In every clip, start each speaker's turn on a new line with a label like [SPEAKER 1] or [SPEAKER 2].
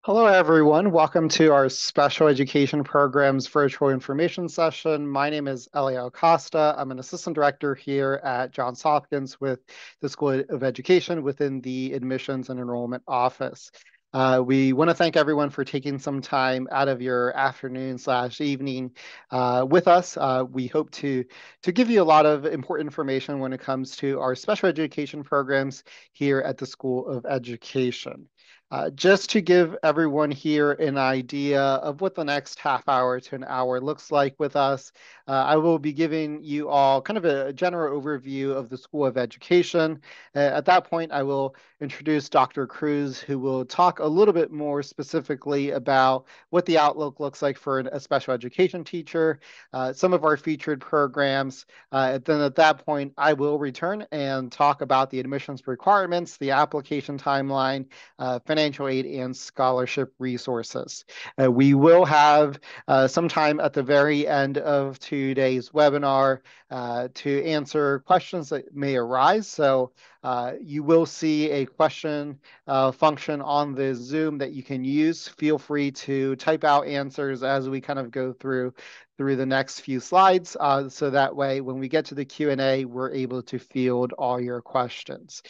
[SPEAKER 1] Hello, everyone. Welcome to our Special Education Programs Virtual Information Session. My name is Elio Costa. I'm an assistant director here at Johns Hopkins with the School of Education within the Admissions and Enrollment Office. We want to thank everyone for taking some time out of your afternoon/evening with us. We hope to give you a lot of important information when it comes to our special education programs here at the School of Education. Just to give everyone here an idea of what the next half hour to an hour looks like with us, I will be giving you all kind of a general overview of the School of Education. At that point, I will introduce Dr. Cruz, who will talk a little bit more specifically about what the outlook looks like for a special education teacher, some of our featured programs. Then at that point, I will return and talk about the admissions requirements, the application timeline, financial aid, and scholarship resources. We will have some time at the very end of today's webinar to answer questions that may arise. So you will see a question function on the Zoom that you can use. Feel free to type out answers as we kind of go through the next few slides. So that way, when we get to the Q&A, we're able to field all your questions.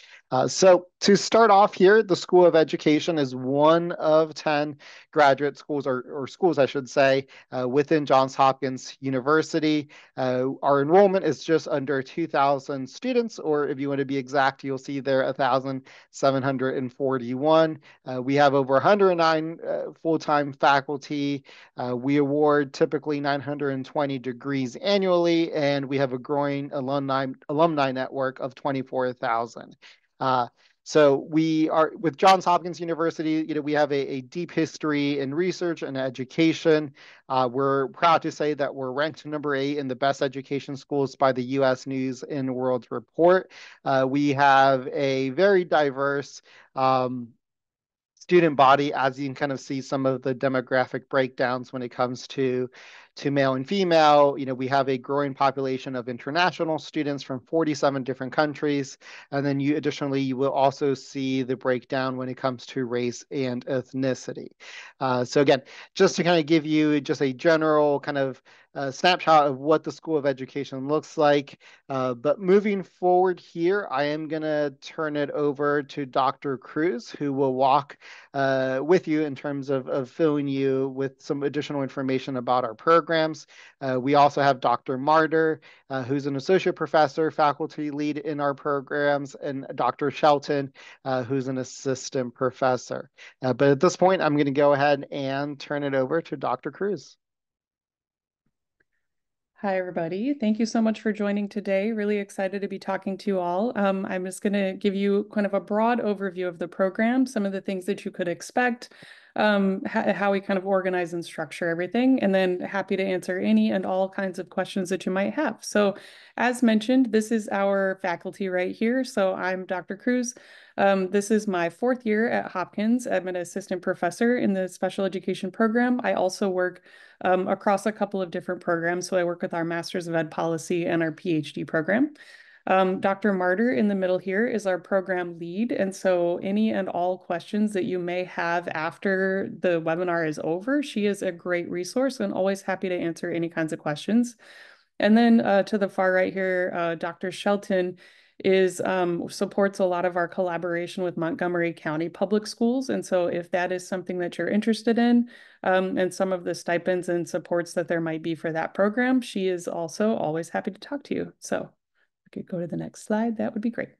[SPEAKER 1] So to start off here, the School of Education is one of 10 graduate schools, or schools, I should say, within Johns Hopkins University. Our enrollment is just under 2,000 students, or if you want to be exact, you'll see there 1,741. We have over 109 full-time faculty. We award typically 920 degrees annually, and we have a growing alumni network of 24,000. So we are with Johns Hopkins University. We have a deep history in research and education. We're proud to say that we're ranked number 8 in the best education schools by the U.S. News and World Report. We have a very diverse student body, as you can kind of see some of the demographic breakdowns when it comes to male and female. We have a growing population of international students from 47 different countries. And then additionally, you will also see the breakdown when it comes to race and ethnicity. So again, just to kind of give you just a general kind of snapshot of what the School of Education looks like. But moving forward here, I am going to turn it over to Dr. Cruz, who will walk with you in terms of filling you with some additional information about our programs. We also have Dr. Martyr, who's an associate professor, faculty lead in our programs, and Dr. Shelton, who's an assistant professor. But at this point, I'm going to go ahead and turn it over to Dr. Cruz.
[SPEAKER 2] Hi, everybody. Thank you so much for joining today. Really excited to be talking to you all. I'm just going to give you kind of a broad overview of the program, some of the things that you could expect, how we kind of organize and structure everything, and then happy to answer any and all kinds of questions that you might have. So as mentioned, this is our faculty right here. So I'm Dr. Cruz. This is my 4th year at Hopkins. I'm an assistant professor in the special education program. I also work across a couple of different programs. So I work with our Masters of Ed policy and our PhD program. Dr. Martyr in the middle here is our program lead. And so any and all questions that you may have after the webinar is over, she is a great resource and always happy to answer any kinds of questions. And then to the far right here, Dr. Shelton supports a lot of our collaboration with Montgomery County Public Schools. And so if that is something that you're interested in, and some of the stipends and supports that there might be for that program, she is also always happy to talk to you. So we could go to the next slide. That would be great.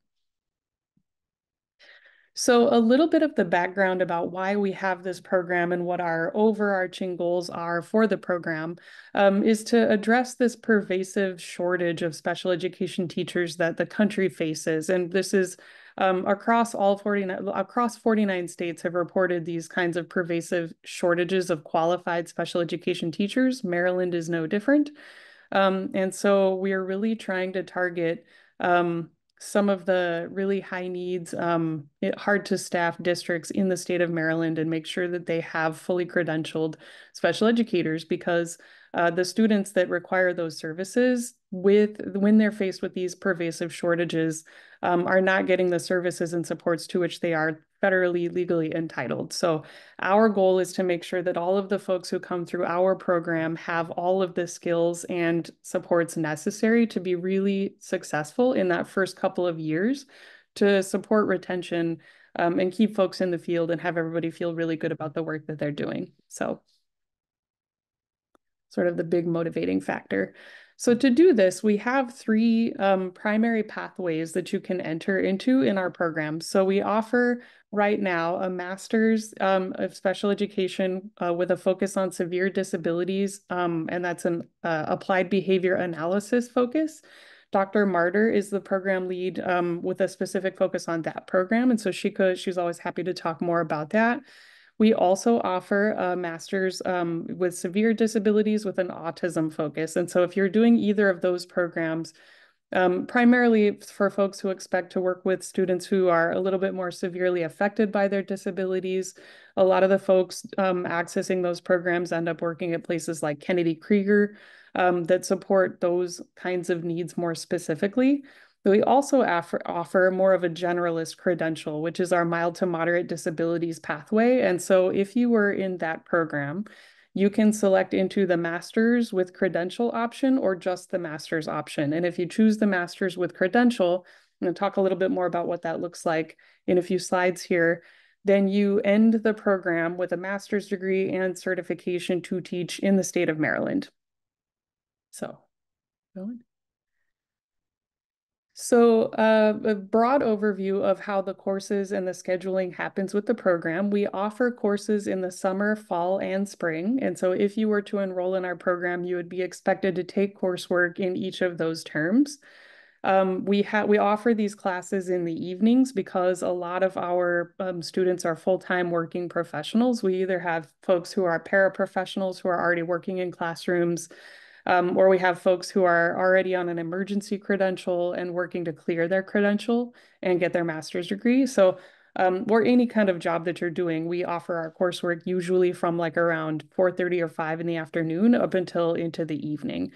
[SPEAKER 2] So a little bit of the background about why we have this program and what our overarching goals are for the program is to address this pervasive shortage of special education teachers that the country faces. And this is across 49 states have reported these kinds of pervasive shortages of qualified special education teachers. Maryland is no different. And so we are really trying to target some of the really high needs, hard to staff districts in the state of Maryland and make sure that they have fully credentialed special educators, because the students that require those services when they're faced with these pervasive shortages are not getting the services and supports to which they are federally legally entitled. So our goal is to make sure that all of the folks who come through our program have all of the skills and supports necessary to be really successful in that first couple of years to support retention and keep folks in the field and have everybody feel really good about the work that they're doing. So sort of the big motivating factor. So to do this, we have three primary pathways that you can enter into in our program. So we offer right now a master's of special education with a focus on severe disabilities, and that's an applied behavior analysis focus. Dr. Martyr is the program lead with a specific focus on that program. And so she's always happy to talk more about that. We also offer a master's with severe disabilities with an autism focus. And so if you're doing either of those programs, primarily for folks who expect to work with students who are a little bit more severely affected by their disabilities, a lot of the folks accessing those programs end up working at places like Kennedy Krieger that support those kinds of needs more specifically. We also offer more of a generalist credential, which is our mild to moderate disabilities pathway. And so if you were in that program, you can select into the master's with credential option or just the master's option. And if you choose the master's with credential, I'm going to talk a little bit more about what that looks like in a few slides here. Then you end the program with a master's degree and certification to teach in the state of Maryland. So, go on. So a broad overview of how the courses and the scheduling happens with the program. We offer courses in the summer, fall, and spring. And so if you were to enroll in our program, you would be expected to take coursework in each of those terms. We offer these classes in the evenings because a lot of our students are full-time working professionals. We either have folks who are paraprofessionals who are already working in classrooms, or we have folks who are already on an emergency credential and working to clear their credential and get their master's degree. So, or any kind of job that you're doing, we offer our coursework usually from like around 4:30 or 5 in the afternoon up until into the evening.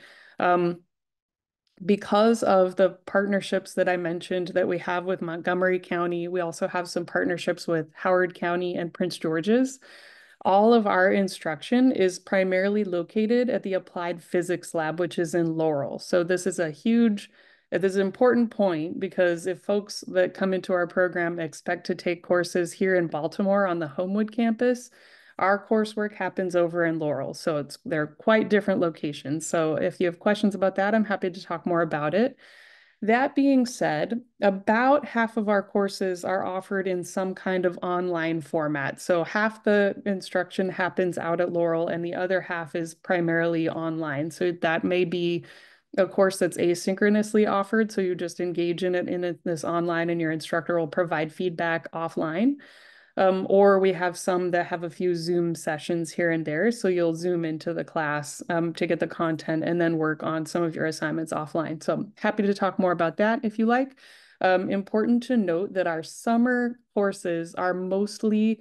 [SPEAKER 2] Because of the partnerships that I mentioned that we have with Montgomery County, we also have some partnerships with Howard County and Prince George's. All of our instruction is primarily located at the Applied Physics Lab, which is in Laurel. So this is an important point because if folks that come into our program expect to take courses here in Baltimore on the Homewood campus, our coursework happens over in Laurel. So they're quite different locations. So if you have questions about that, I'm happy to talk more about it. That being said, about half of our courses are offered in some kind of online format. So half the instruction happens out at Laurel and the other half is primarily online. So that may be a course that's asynchronously offered. So you just engage in it in this online and your instructor will provide feedback offline. Or we have some that have a few Zoom sessions here and there. So you'll Zoom into the class to get the content and then work on some of your assignments offline. So I'm happy to talk more about that if you like. Important to note that our summer courses are mostly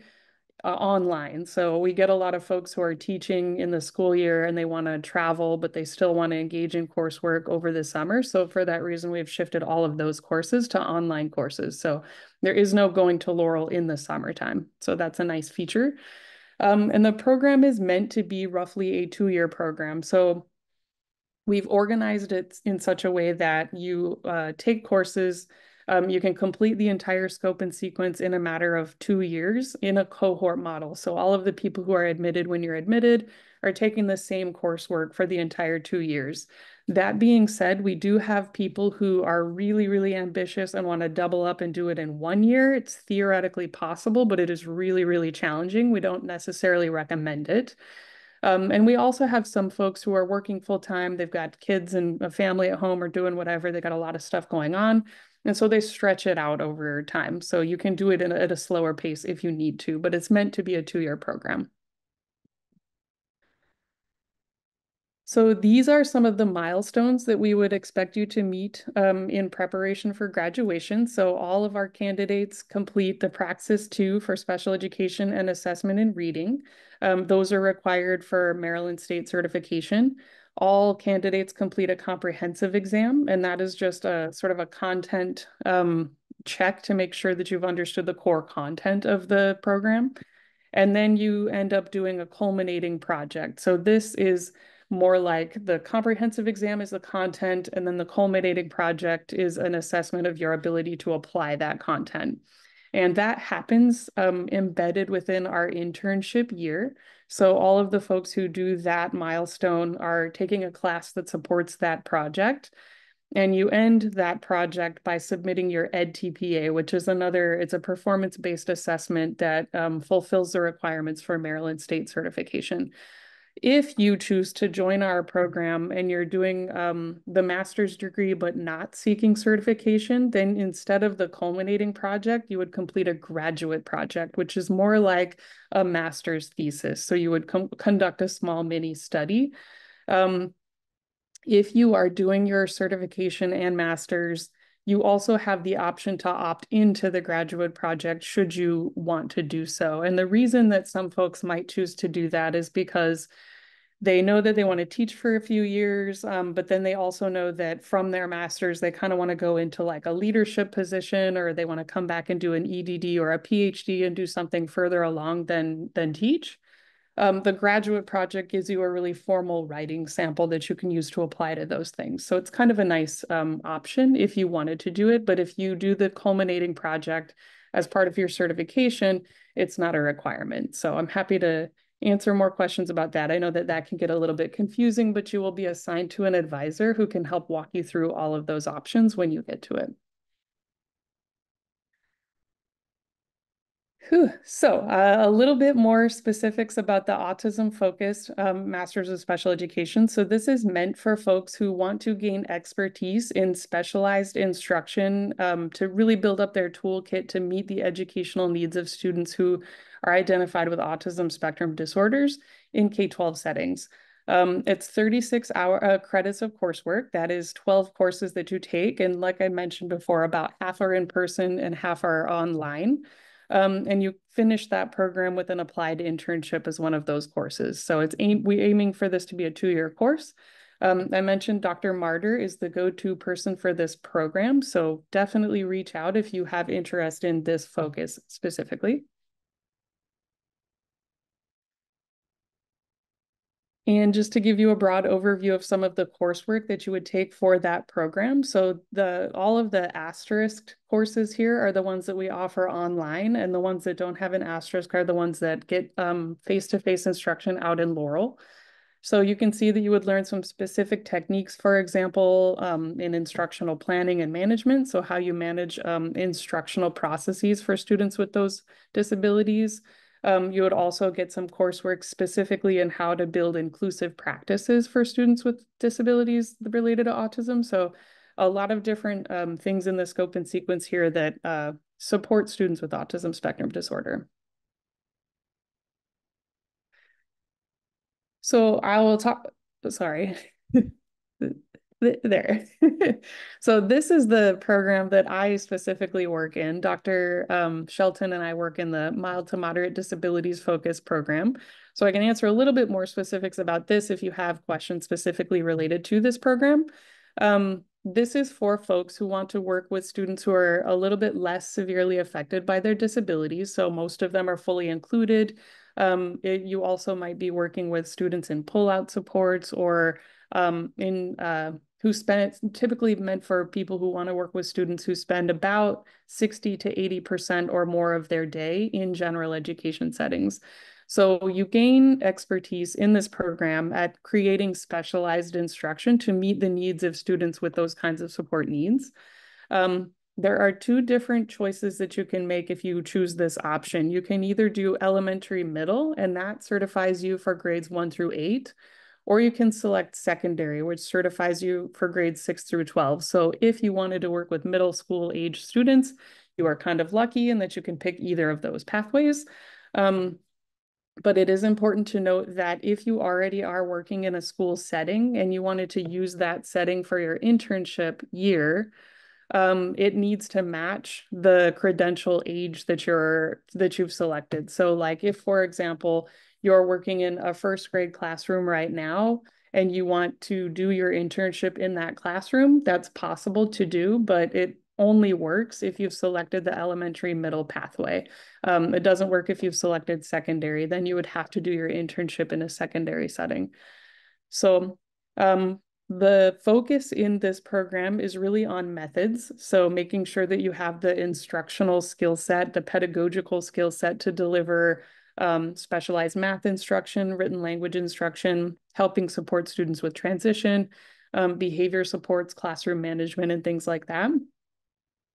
[SPEAKER 2] online. So we get a lot of folks who are teaching in the school year and they want to travel, but they still want to engage in coursework over the summer. So for that reason, we've shifted all of those courses to online courses. So there is no going to Laurel in the summertime. So that's a nice feature. And the program is meant to be roughly a 2-year program. So we've organized it in such a way that you take courses. You can complete the entire scope and sequence in a matter of 2 years in a cohort model. So all of the people who are admitted when you're admitted are taking the same coursework for the entire 2 years. That being said, we do have people who are really, really ambitious and want to double up and do it in 1 year. It's theoretically possible, but it is really, really challenging. We don't necessarily recommend it. And we also have some folks who are working full time. They've got kids and a family at home or doing whatever. They got a lot of stuff going on. And so they stretch it out over time. So you can do it at a slower pace if you need to, but it's meant to be a 2-year program. So these are some of the milestones that we would expect you to meet in preparation for graduation. So all of our candidates complete the Praxis 2 for special education and assessment in reading. Those are required for Maryland State certification. All candidates complete a comprehensive exam, and that is just a sort of a content check to make sure that you've understood the core content of the program. And then you end up doing a culminating project. So this is more like the comprehensive exam is the content, and then the culminating project is an assessment of your ability to apply that content. And that happens embedded within our internship year. So all of the folks who do that milestone are taking a class that supports that project. And you end that project by submitting your EdTPA, which is it's a performance-based assessment that fulfills the requirements for Maryland State certification. If you choose to join our program and you're doing the master's degree but not seeking certification, then instead of the culminating project, you would complete a graduate project, which is more like a master's thesis. So you would conduct a small mini study. If you are doing your certification and master's, you also have the option to opt into the graduate project should you want to do so. And the reason that some folks might choose to do that is because they know that they want to teach for a few years, but then they also know that from their master's, they kind of want to go into like a leadership position, or they want to come back and do an EDD or a PhD and do something further along than teach. The graduate project gives you a really formal writing sample that you can use to apply to those things. So it's kind of a nice option if you wanted to do it. But if you do the culminating project as part of your certification, it's not a requirement. So I'm happy to answer more questions about that. I know that that can get a little bit confusing, but you will be assigned to an advisor who can help walk you through all of those options when you get to it. Whew. So a little bit more specifics about the autism-focused Masters of Special Education. So this is meant for folks who want to gain expertise in specialized instruction to really build up their toolkit to meet the educational needs of students who are identified with autism spectrum disorders in K-12 settings. It's 36 credits of coursework. That is 12 courses that you take. And like I mentioned before, about half are in person and half are online. And you finish that program with an applied internship as one of those courses. So we're aiming for this to be a 2-year course. I mentioned Dr. Martyr is the go-to person for this program. So definitely reach out if you have interest in this focus specifically. And just to give you a broad overview of some of the coursework that you would take for that program. So all of the asterisk courses here are the ones that we offer online, and the ones that don't have an asterisk are the ones that get face-to-face instruction out in Laurel. So you can see that you would learn some specific techniques, for example, in instructional planning and management. So how you manage instructional processes for students with those disabilities. You would also get some coursework specifically in how to build inclusive practices for students with disabilities related to autism. So a lot of different things in the scope and sequence here that support students with autism spectrum disorder. So I will talk, sorry. There. So this is the program that I specifically work in. Dr. Shelton and I work in the mild to moderate disabilities focused program. So I can answer a little bit more specifics about this if you have questions specifically related to this program. This is for folks who want to work with students who are a little bit less severely affected by their disabilities. So most of them are fully included. You also might be working with students in pull-out supports or it's typically meant for people who want to work with students who spend about 60 to 80% or more of their day in general education settings. So you gain expertise in this program at creating specialized instruction to meet the needs of students with those kinds of support needs. There are 2 different choices that you can make if you choose this option. You can either do elementary middle, and that certifies you for grades 1 through 8, or you can select secondary, which certifies you for grades 6 through 12. So if you wanted to work with middle school age students, you are kind of lucky in that you can pick either of those pathways. But it is important to note that if you already are working in a school setting and you wanted to use that setting for your internship year, it needs to match the credential age that you've selected. So like if, for example, you're working in a first grade classroom right now and you want to do your internship in that classroom, that's possible to do, but only works if you've selected the elementary middle pathway. It doesn't work if you've selected secondary. Then you would have to do your internship in a secondary setting. So the focus in this program is really on methods. So making sure that you have the instructional skill set, the pedagogical skill set to deliver specialized math instruction, written language instruction, helping support students with transition, behavior supports, classroom management, and things like that.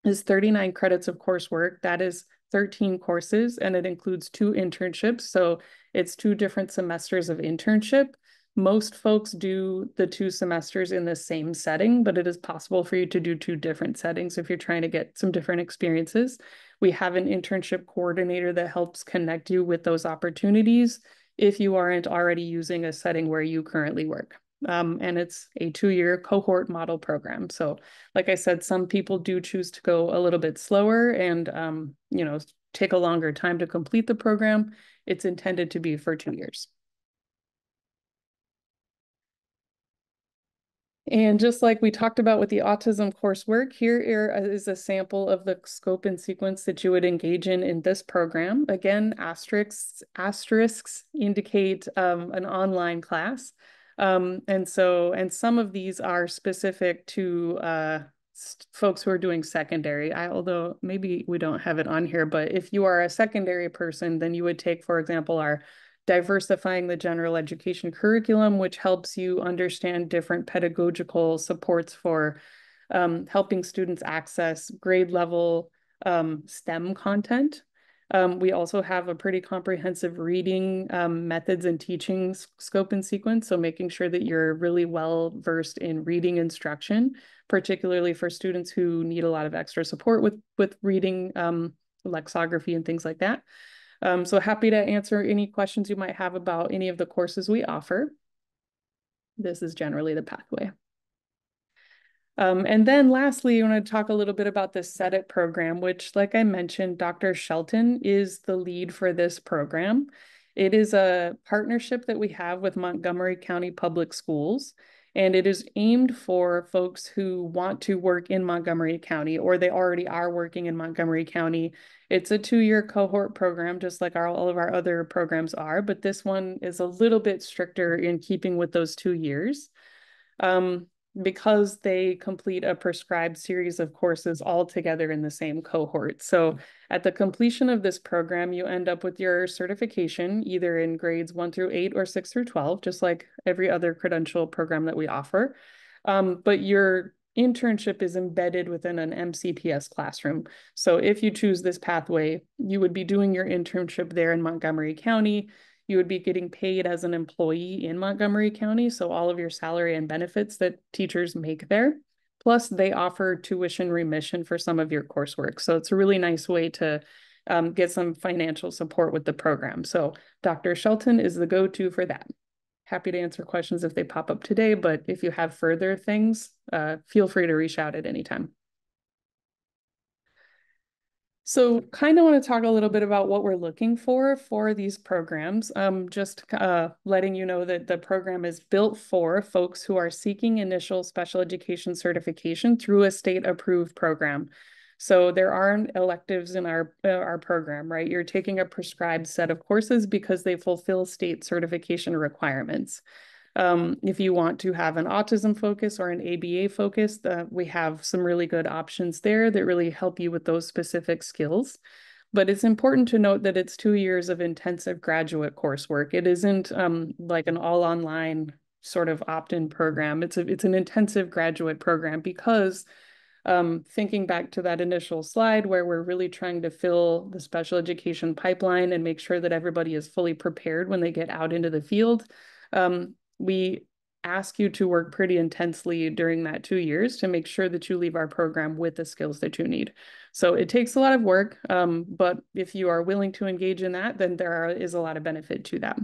[SPEAKER 2] Is 39 credits of coursework. That is 13 courses, and it includes 2 internships. So it's 2 different semesters of internship. Most folks do the 2 semesters in the same setting, but it is possible for you to do 2 different settings if you're trying to get some different experiences. We have an internship coordinator that helps connect you with those opportunities if you aren't already using a setting where you currently work. And it's a 2-year cohort model program. So like I said, some people do choose to go a little bit slower and, take a longer time to complete the program. It's intended to be for 2 years. And just like we talked about with the autism coursework, here is a sample of the scope and sequence that you would engage in this program. Again, asterisks indicate an online class. And some of these are specific to folks who are doing secondary. Although maybe we don't have it on here, but if you are a secondary person, then you would take, for example, our diversifying the general education curriculum, which helps you understand different pedagogical supports for helping students access grade level STEM content. We also have a pretty comprehensive reading methods and teaching scope and sequence. So making sure that you're really well versed in reading instruction, particularly for students who need a lot of extra support with reading lexicography and things like that. So happy to answer any questions you might have about any of the courses we offer. This is generally the pathway. And then lastly, I want to talk a little bit about the SET IT program, which, like I mentioned, Dr. Shelton is the lead for this program. It is a partnership that we have with Montgomery County Public Schools, and it is aimed for folks who want to work in Montgomery County or they already are working in Montgomery County. It's a 2-year cohort program, just like all of our other programs are, but this one is a little bit stricter in keeping with those 2 years. Because they complete a prescribed series of courses all together in the same cohort. So at the completion of this program, you end up with your certification, either in grades 1 through 8 or 6 through 12, just like every other credential program that we offer. But your internship is embedded within an MCPS classroom. So if you choose this pathway, you would be doing your internship there in Montgomery County. You would be getting paid as an employee in Montgomery County. So all of your salary and benefits that teachers make there. Plus they offer tuition remission for some of your coursework. So it's a really nice way to get some financial support with the program. So Dr. Shelton is the go-to for that. Happy to answer questions if they pop up today, but if you have further things, feel free to reach out at any time. So kind of want to talk a little bit about what we're looking for these programs. Just letting you know that the program is built for folks who are seeking initial special education certification through a state approved program. So there aren't electives in our program, right? You're taking a prescribed set of courses because they fulfill state certification requirements. If you want to have an autism focus or an ABA focus, we have some really good options there that really help you with those specific skills. But it's important to note that it's 2 years of intensive graduate coursework. It isn't like an all online sort of opt-in program. It's an intensive graduate program because thinking back to that initial slide where we're really trying to fill the special education pipeline and make sure that everybody is fully prepared when they get out into the field. We ask you to work pretty intensely during that 2 years to make sure that you leave our program with the skills that you need. So it takes a lot of work, but if you are willing to engage in that, then there is a lot of benefit to that.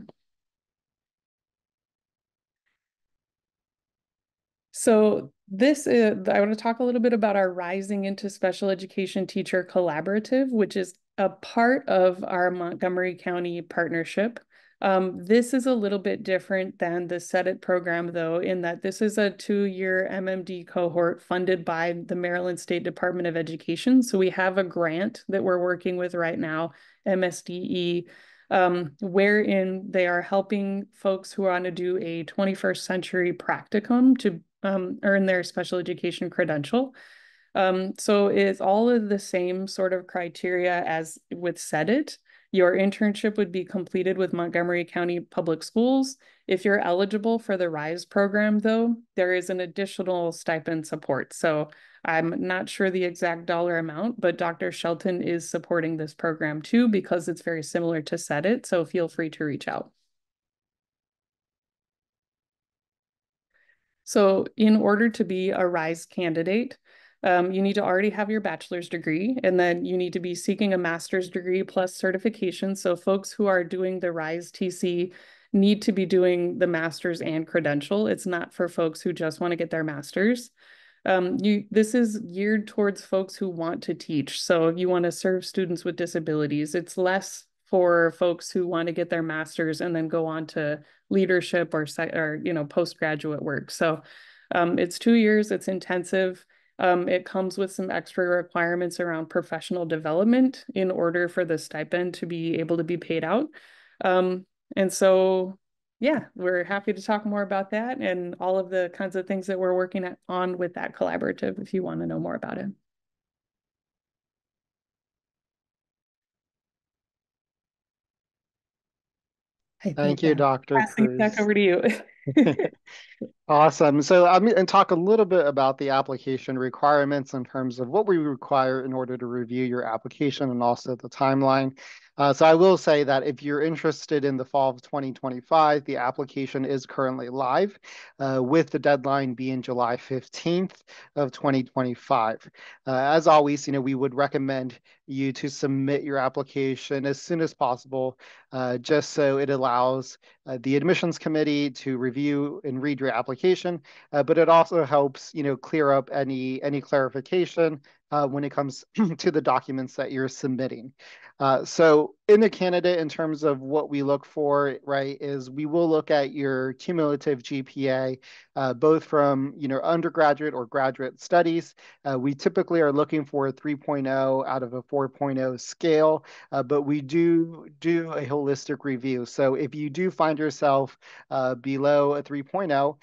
[SPEAKER 2] So I want to talk a little bit about our Rising into Special Education Teacher Collaborative, which is a part of our Montgomery County partnership. This is a little bit different than the Set It program, though, in that this is a 2-year MMD cohort funded by the Maryland State Department of Education. So we have a grant that we're working with right now, MSDE, wherein they are helping folks who want to do a 21st century practicum to earn their special education credential. So it's all of the same sort of criteria as with Set It. Your internship would be completed with Montgomery County Public Schools. If you're eligible for the RISE program, though, there is an additional stipend support. So I'm not sure the exact dollar amount, but Dr. Shelton is supporting this program too because it's very similar to Set It. So feel free to reach out. So in order to be a RISE candidate, you need to already have your bachelor's degree, and then you need to be seeking a master's degree plus certification. So folks who are doing the RISE TC need to be doing the master's and credential. It's not for folks who just want to get their master's. This is geared towards folks who want to teach. So if you want to serve students with disabilities, it's less for folks who want to get their master's and then go on to leadership or postgraduate work. So it's 2 years, it's intensive. It comes with some extra requirements around professional development in order for the stipend to be able to be paid out. Um, and so yeah, we're happy to talk more about that and all of the kinds of things that we're working on with that collaborative if you want to know more about it. I think,
[SPEAKER 1] Thank you,
[SPEAKER 2] yeah,
[SPEAKER 1] Dr.
[SPEAKER 2] passing it back
[SPEAKER 1] Cruz.
[SPEAKER 2] over to you.
[SPEAKER 1] Awesome. So I'm going to talk a little bit about the application requirements in terms of what we require in order to review your application and also the timeline. So I will say that if you're interested in the fall of 2025, the application is currently live, with the deadline being July 15th of 2025. As always, we would recommend you to submit your application as soon as possible, just so it allows the admissions committee to review and read your application, but it also helps, clear up any clarification when it comes to the documents that you're submitting. So in the candidate, in terms of what we look for, right, is we will look at your cumulative GPA, both from, undergraduate or graduate studies. We typically are looking for a 3.0 out of a 4.0 scale, but we do a holistic review. So if you do find yourself below a 3.0,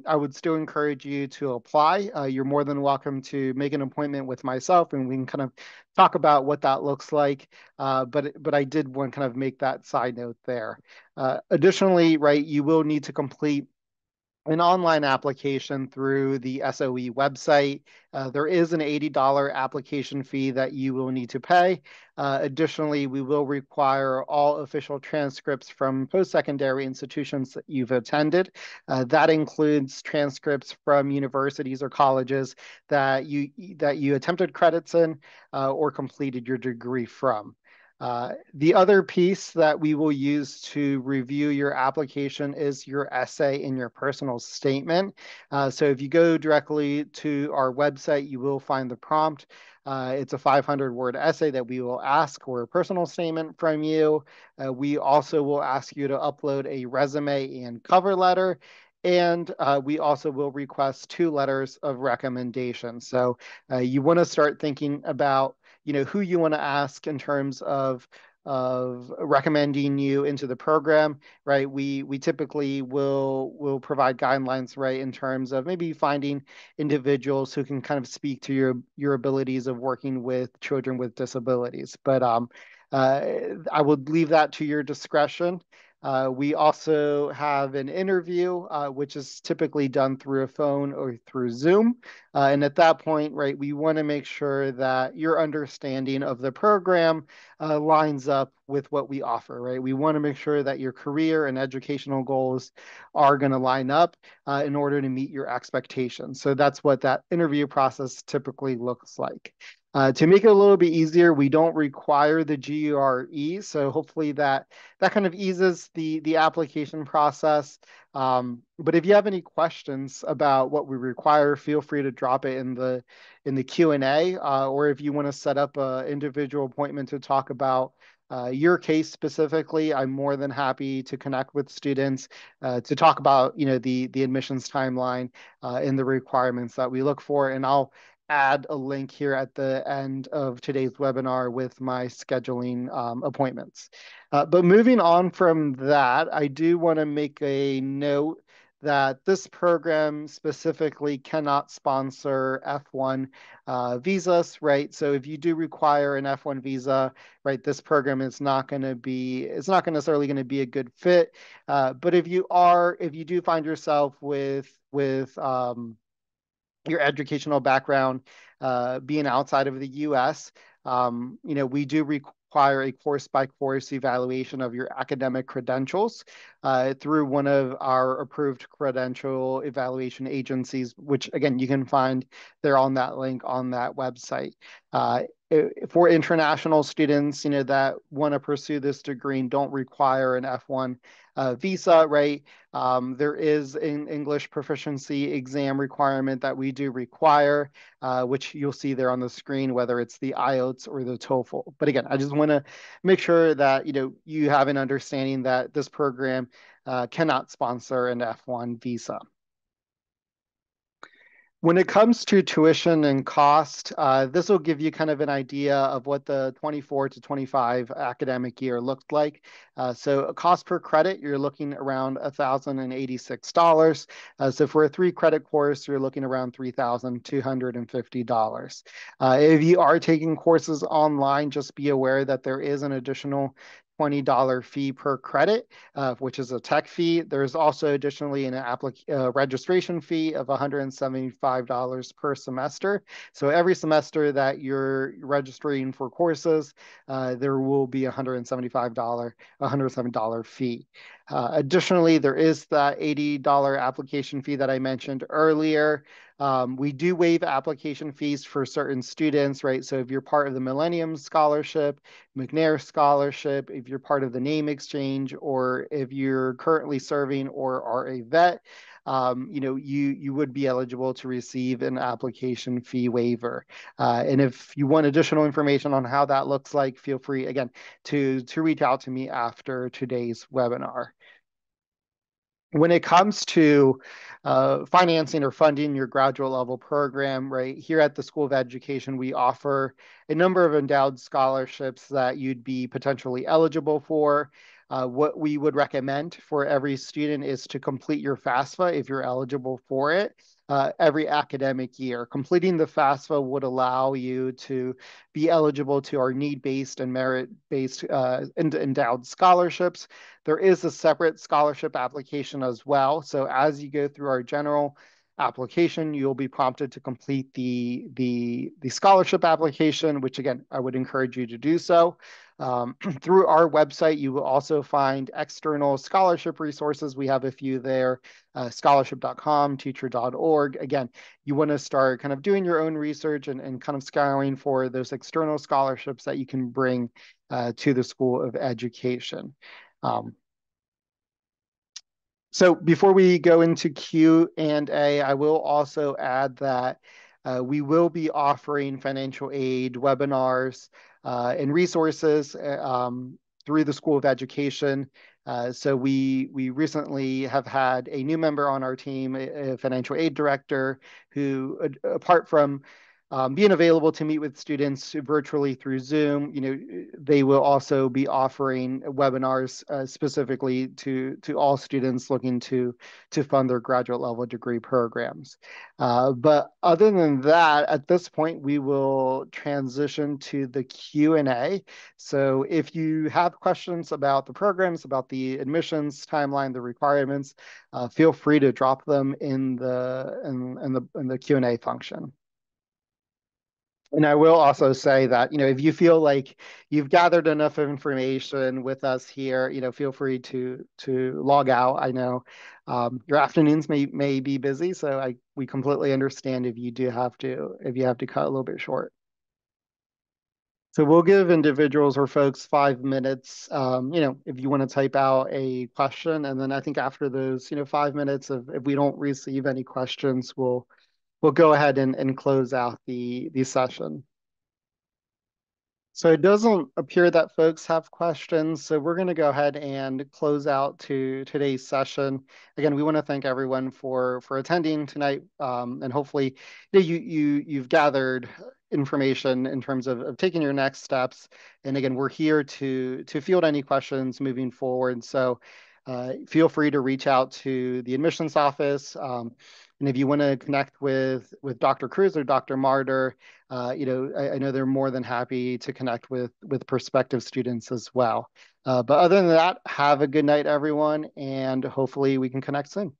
[SPEAKER 1] I would still encourage you to apply. You're more than welcome to make an appointment with myself, and we can kind of talk about what that looks like. But I did want to kind of make that side note there. Additionally, right, you will need to complete an online application through the SOE website. There is an $80 application fee that you will need to pay. Additionally, we will require all official transcripts from post-secondary institutions that you've attended. That includes transcripts from universities or colleges that you attempted credits in, or completed your degree from. The other piece that we will use to review your application is your essay and your personal statement. So if you go directly to our website, you will find the prompt. It's a 500-word essay that we will ask, or a personal statement from you. We also will ask you to upload a resume and cover letter. And we also will request 2 letters of recommendation. So you want to start thinking about who you want to ask in terms of recommending you into the program, right? We typically will provide guidelines, right, in terms of maybe finding individuals who can kind of speak to your abilities of working with children with disabilities. But I would leave that to your discretion. We also have an interview, which is typically done through a phone or through Zoom. And at that point, right, we want to make sure that your understanding of the program lines up with what we offer, right? We want to make sure that your career and educational goals are going to line up in order to meet your expectations. So that's what that interview process typically looks like. To make it a little bit easier, we don't require the GRE, so hopefully that kind of eases the application process. But if you have any questions about what we require, feel free to drop it in the Q&A, or if you want to set up an individual appointment to talk about your case specifically, I'm more than happy to connect with students to talk about, the admissions timeline and the requirements that we look for. And I'll add a link here at the end of today's webinar with my scheduling appointments. But moving on from that, I do want to make a note that this program specifically cannot sponsor F1 visas, right? So if you do require an F1 visa, right, this program is not going to be, it's not necessarily going to be a good fit. But if you do find yourself with your educational background being outside of the US, we do require a course-by-course evaluation of your academic credentials through one of our approved credential evaluation agencies, which again, you can find there on that link on that website. For international students, that want to pursue this degree and don't require an F1 visa, right? There is an English proficiency exam requirement that we do require, which you'll see there on the screen, whether it's the IELTS or the TOEFL. But again, I just want to make sure that you have an understanding that this program cannot sponsor an F1 visa. When it comes to tuition and cost, this will give you kind of an idea of what the 24 to 25 academic year looked like. So a cost per credit, you're looking around $1,086. So for a 3 credit course, you're looking around $3,250. If you are taking courses online, just be aware that there is an additional $20 fee per credit, which is a tech fee. There's also additionally an registration fee of $175 per semester. So every semester that you're registering for courses, there will be $170 fee. Additionally, there is that $80 application fee that I mentioned earlier. We do waive application fees for certain students, right? So if you're part of the Millennium Scholarship, McNair Scholarship, if you're part of the Name Exchange, or if you're currently serving or are a vet, you would be eligible to receive an application fee waiver. And if you want additional information on how that looks like, feel free, again, to reach out to me after today's webinar. When it comes to financing or funding your graduate level program, right, here at the School of Education, we offer a number of endowed scholarships that you'd be potentially eligible for. What we would recommend for every student is to complete your FAFSA if you're eligible for it. Every academic year. Completing the FAFSA would allow you to be eligible to our need-based and merit-based endowed scholarships. There is a separate scholarship application as well. So as you go through our general application, you'll be prompted to complete the scholarship application, which again, I would encourage you to do so. Through our website, you will also find external scholarship resources. We have a few there, scholarship.com, teacher.org. Again, you want to start kind of doing your own research and kind of scouring for those external scholarships that you can bring to the School of Education. So before we go into Q&A, I will also add that we will be offering financial aid webinars and resources through the School of Education. So we recently have had a new member on our team, a financial aid director, who, apart from being available to meet with students virtually through Zoom, they will also be offering webinars specifically to all students looking to fund their graduate level degree programs. But other than that, at this point, we will transition to the Q&A. So if you have questions about the programs, about the admissions timeline, the requirements, feel free to drop them in the Q&A function. And I will also say that, if you feel like you've gathered enough information with us here, feel free to log out. I know your afternoons may be busy, so we completely understand if you have to cut a little bit short. So we'll give individuals or folks 5 minutes, if you want to type out a question, and then I think after those, 5 minutes, if we don't receive any questions, we'll go ahead and close out the session. So it doesn't appear that folks have questions. So we're going to go ahead and close out to today's session. Again, we want to thank everyone for attending tonight, and hopefully you've gathered information in terms of taking your next steps. And again, we're here to field any questions moving forward. So feel free to reach out to the admissions office. And if you want to connect with Dr. Cruz or Dr. Martyr, I know they're more than happy to connect with prospective students as well. But other than that, have a good night, everyone, and hopefully we can connect soon.